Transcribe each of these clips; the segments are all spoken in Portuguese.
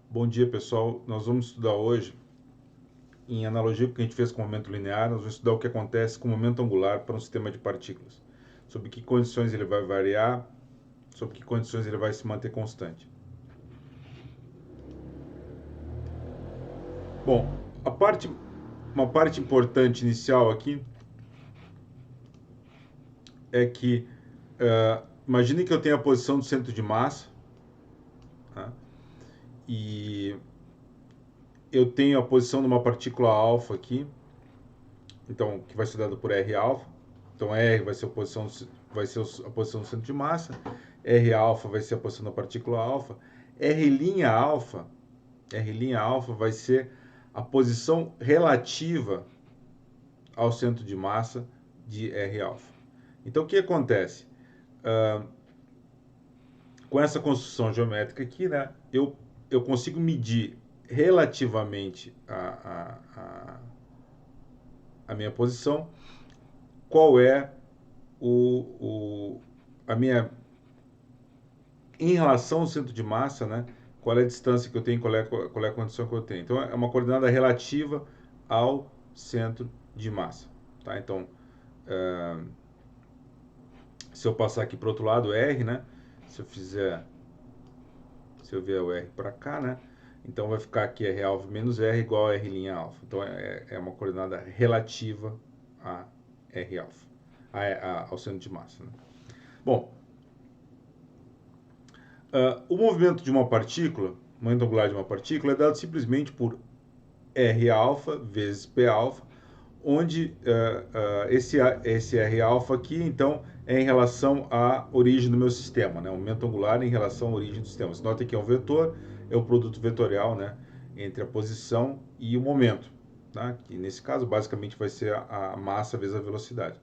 Bom dia, pessoal. Nós vamos estudar hoje, em analogia com o que a gente fez com o momento linear, nós vamos estudar o que acontece com o momento angular para um sistema de partículas. Sob que condições ele vai variar, sob que condições ele vai se manter constante. Bom, uma parte importante inicial aqui é que, imagine que eu tenho a posição do centro de massa, tá? E eu tenho a posição de uma partícula alfa aqui, então que vai ser dada por R alfa. Então R vai ser a posição do centro de massa, R alfa vai ser a posição da partícula alfa, R' alfa vai ser a posição relativa ao centro de massa de R alfa. Então o que acontece? Com essa construção geométrica aqui, né, eu consigo medir relativamente a minha posição, qual é a minha, em relação ao centro de massa, né, qual é a distância que eu tenho, qual é a condição que eu tenho. Então, é uma coordenada relativa ao centro de massa. Tá? Então, se eu passar aqui para o outro lado, R, né, se eu vier o R para cá, né, então vai ficar aqui R alfa menos R igual a R' alfa. Então, é uma coordenada relativa a R alfa, ao centro de massa. Né? Bom, o movimento de uma partícula, o momento angular de uma partícula, é dado simplesmente por R alfa vezes P alfa, onde esse R alfa aqui, então, é em relação à origem do meu sistema, né? O momento angular em relação à origem do sistema. Você nota que é um vetor, é o produto vetorial, né, entre a posição e o momento, tá? Que nesse caso basicamente vai ser a massa vezes a velocidade.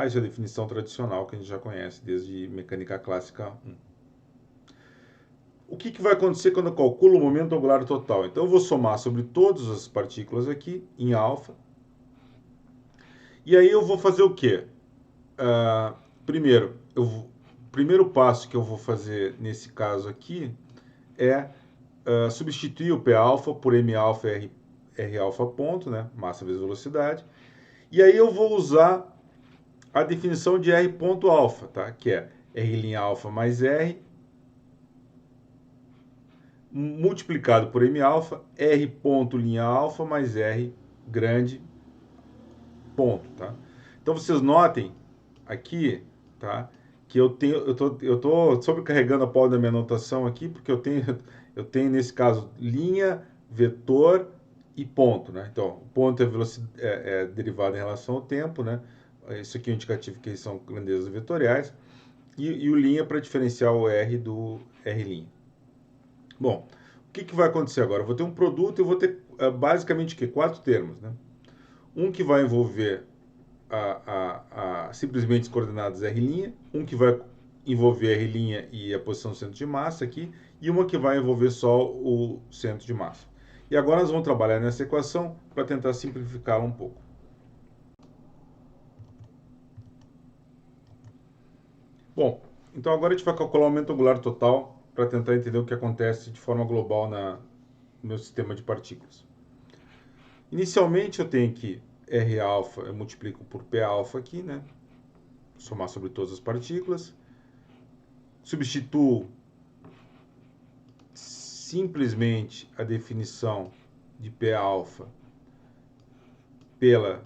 Isso é a definição tradicional que a gente já conhece desde mecânica clássica 1. O que vai acontecer quando eu calculo o momento angular total? Então eu vou somar sobre todas as partículas aqui em alfa. E aí eu vou fazer o quê? Primeiro passo que eu vou fazer nesse caso aqui é substituir o P alfa por M alfa R alfa ponto, né? Massa vezes velocidade. E aí eu vou usar a definição de R ponto alfa, tá? Que é R' alfa mais R multiplicado por M alfa, R ponto linha alfa mais R grande ponto, tá? Então vocês notem aqui, tá? Que eu tô sobrecarregando a pau da minha anotação aqui, porque eu tenho nesse caso linha, vetor e ponto, né? Então, o ponto é derivado em relação ao tempo, né? Isso aqui é um indicativo que são grandezas vetoriais, e o linha para diferenciar o R do R'. Bom, o que vai acontecer agora? Eu vou ter um produto e eu vou ter basicamente o quê? 4 termos, né? Um que vai envolver simplesmente as coordenadas R', um que vai envolver R' e a posição do centro de massa aqui, e uma que vai envolver só o centro de massa. E agora nós vamos trabalhar nessa equação para tentar simplificá-la um pouco. Bom, então agora a gente vai calcular o momento angular total para tentar entender o que acontece de forma global no meu sistema de partículas. Inicialmente eu tenho que R alfa, eu multiplico por P alfa aqui, né? Somar sobre todas as partículas. Substituo simplesmente a definição de P alfa pela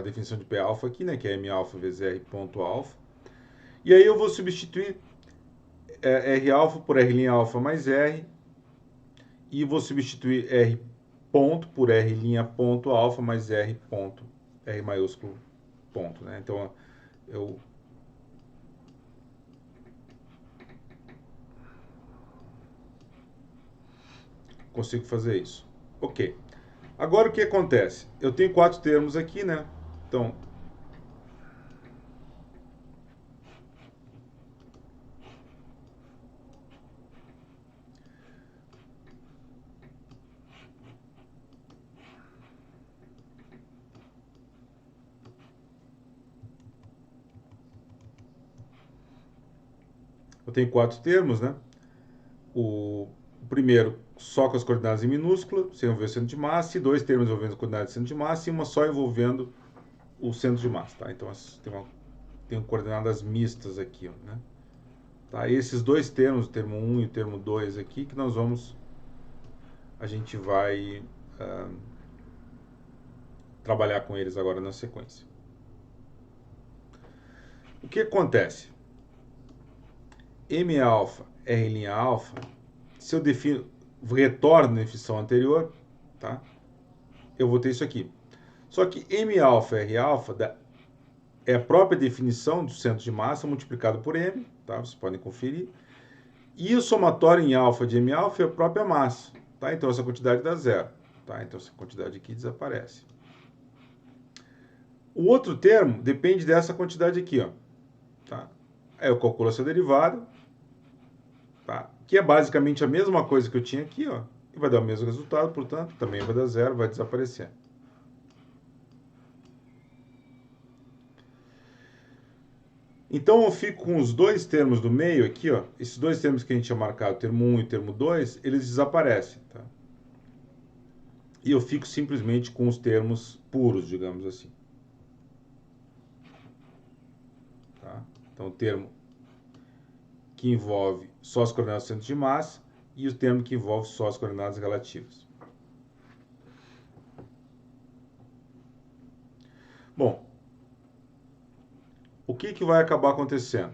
definição de P alfa aqui, né? Que é M alfa vezes R ponto alfa. E aí eu vou substituir R alfa por R' alfa mais R e vou substituir R ponto por R' ponto alfa mais R ponto, R maiúsculo ponto, né? Então, eu consigo fazer isso. Ok. Agora o que acontece? Eu tenho 4 termos aqui, né? Então, eu tenho 4 termos, né? O primeiro só com as coordenadas em minúscula, sem envolver o centro de massa, e 2 termos envolvendo as coordenadas de centro de massa, e uma só envolvendo o centro de massa, tá? Então, tem coordenadas mistas aqui, ó, né? Tá? Esses 2 termos, o termo 1 e o termo 2 aqui, que a gente vai trabalhar com eles agora na sequência. O que acontece? M alfa, R' alfa, se eu defino, retorno na definição anterior, tá? Eu vou ter isso aqui. Só que M alfa, R alfa é a própria definição do centro de massa multiplicado por M, tá? Vocês podem conferir. E o somatório em alfa de M alfa é a própria massa, tá? Então essa quantidade dá zero, tá? Então essa quantidade aqui desaparece. O outro termo depende dessa quantidade aqui, ó, tá? Aí eu calculo essa derivada, tá? Que é basicamente a mesma coisa que eu tinha aqui, ó, e vai dar o mesmo resultado, portanto, também vai dar zero, vai desaparecer. Então eu fico com os 2 termos do meio aqui, ó, esses 2 termos que a gente tinha marcado, o termo 1 e o termo 2, eles desaparecem, tá? E eu fico simplesmente com os termos puros, digamos assim. Tá? Então o termo que envolve só as coordenadas do centro de massa e o termo que envolve só as coordenadas relativas. Bom, o que vai acabar acontecendo?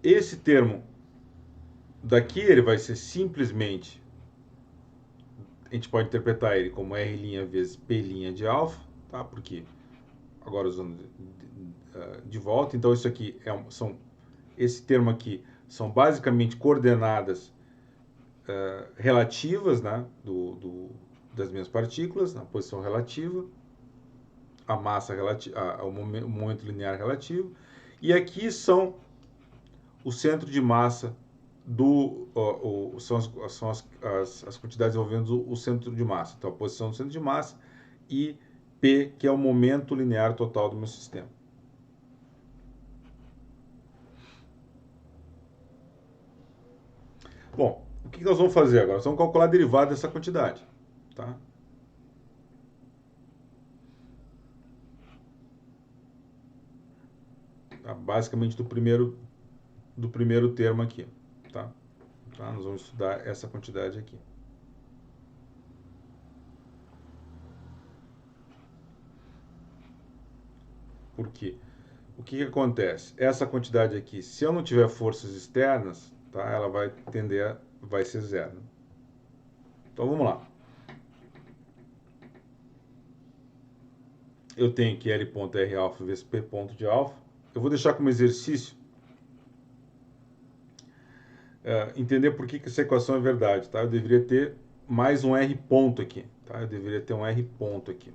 Esse termo daqui, ele vai ser simplesmente, a gente pode interpretar ele como R' vezes P' de alfa, tá? Porque, agora usando de volta, então isso aqui esse termo aqui são basicamente coordenadas relativas, né, das minhas partículas, na posição relativa, a massa relativa, o momento linear relativo, e aqui são o centro de massa são as quantidades envolvendo o centro de massa. Então, a posição do centro de massa e P, que é o momento linear total do meu sistema. Bom, o que nós vamos fazer agora? Nós vamos calcular a derivada dessa quantidade, tá? Basicamente do primeiro termo aqui, tá? Nós vamos estudar essa quantidade aqui. Por quê? O que acontece? Essa quantidade aqui, se eu não tiver forças externas, tá? Ela vai ser zero. Então vamos lá. Eu tenho que L ponto R alfa vezes P ponto de alfa. Eu vou deixar como exercício entender por que essa equação é verdade, tá? Eu deveria ter mais um R ponto aqui, tá? Eu deveria ter um R ponto aqui.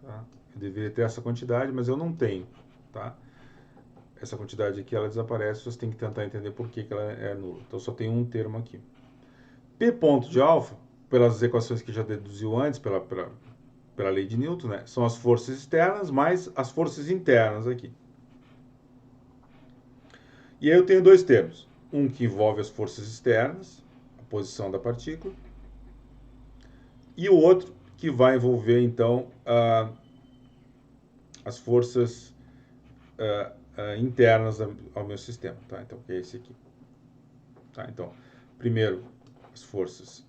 Tá? Eu deveria ter essa quantidade, mas eu não tenho, tá? Essa quantidade aqui, ela desaparece, você tem que tentar entender por que ela é nula. Então, só tem um termo aqui. P ponto de alfa, pelas equações que já deduziu antes, pela lei de Newton, né? São as forças externas mais as forças internas aqui. E aí eu tenho 2 termos. Um que envolve as forças externas, a posição da partícula, e o outro que vai envolver, então, as forças internas ao meu sistema. Tá? Então, que é esse aqui. Tá? Então, primeiro, as forças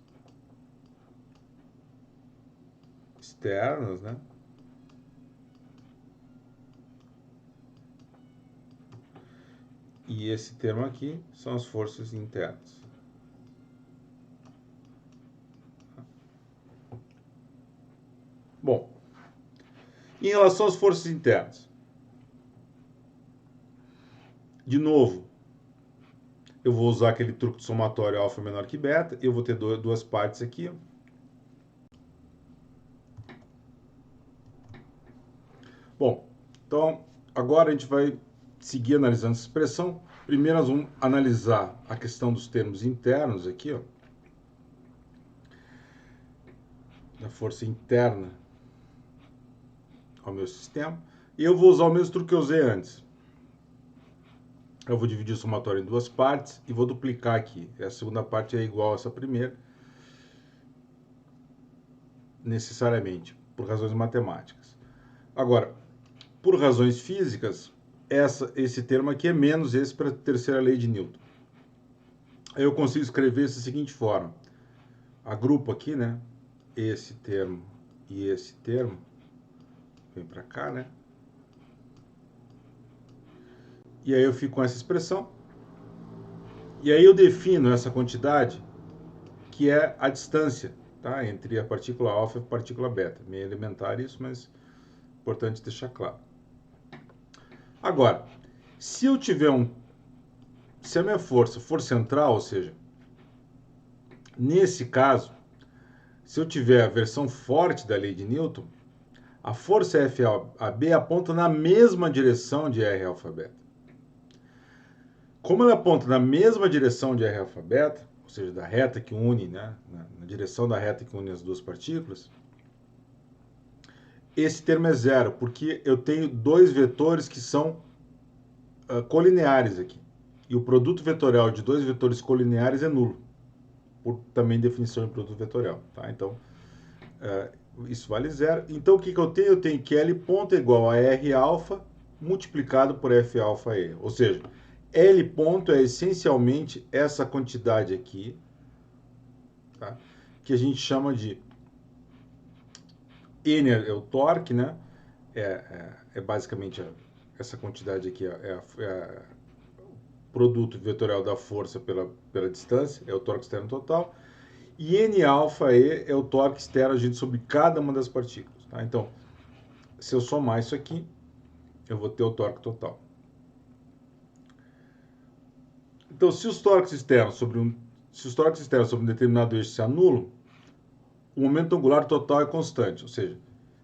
externas, né? E esse termo aqui são as forças internas. Bom, em relação às forças internas, de novo, eu vou usar aquele truque de somatório alfa menor que beta, eu vou ter duas partes aqui. Bom, então agora a gente vai seguir analisando essa expressão. Primeiro nós vamos analisar a questão dos termos internos aqui, ó, da força interna ao meu sistema. E eu vou usar o mesmo truque que eu usei antes. Eu vou dividir o somatório em duas partes e vou duplicar aqui. A segunda parte é igual a essa primeira, necessariamente, por razões matemáticas. Agora, por razões físicas, esse termo aqui é menos esse para a terceira lei de Newton. Aí eu consigo escrever da seguinte forma. Agrupo aqui, né? Esse termo e esse termo. Vem para cá, né? E aí eu fico com essa expressão. E aí eu defino essa quantidade, que é a distância, tá? Entre a partícula alfa e a partícula beta. Meio elementar isso, mas importante deixar claro. Agora, se eu tiver se a minha força for central, ou seja, nesse caso, se eu tiver a versão forte da lei de Newton, a força FAB aponta na mesma direção de R alfa beta. Como ela aponta na mesma direção de R alfa beta, ou seja, da reta que une, né, na direção da reta que une as duas partículas, esse termo é zero, porque eu tenho dois vetores que são colineares aqui. E o produto vetorial de dois vetores colineares é nulo, por também definição de produto vetorial. Tá? Então, isso vale zero. Então, o que eu tenho? Eu tenho que L ponto é igual a R alfa multiplicado por F alfa E. Ou seja, L ponto é essencialmente essa quantidade aqui, tá? Que a gente chama de N é o torque, né? É basicamente essa quantidade aqui, é o produto vetorial da força pela distância, é o torque externo total. E N alfa E é o torque externo agindo sobre cada uma das partículas. Tá? Então, se eu somar isso aqui, eu vou ter o torque total. Então, se os torques externos sobre um determinado eixo se anulam, o momento angular total é constante. Ou seja,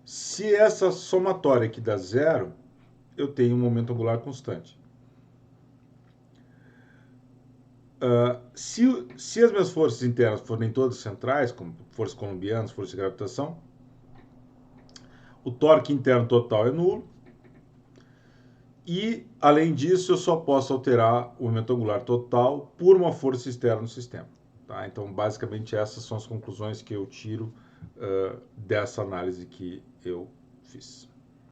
se essa somatória aqui dá zero, eu tenho um momento angular constante. Se as minhas forças internas forem todas centrais, como forças colombianas, força de gravitação, o torque interno total é nulo. E, além disso, eu só posso alterar o momento angular total por uma força externa no sistema. Tá? Então, basicamente, essas são as conclusões que eu tiro dessa análise que eu fiz.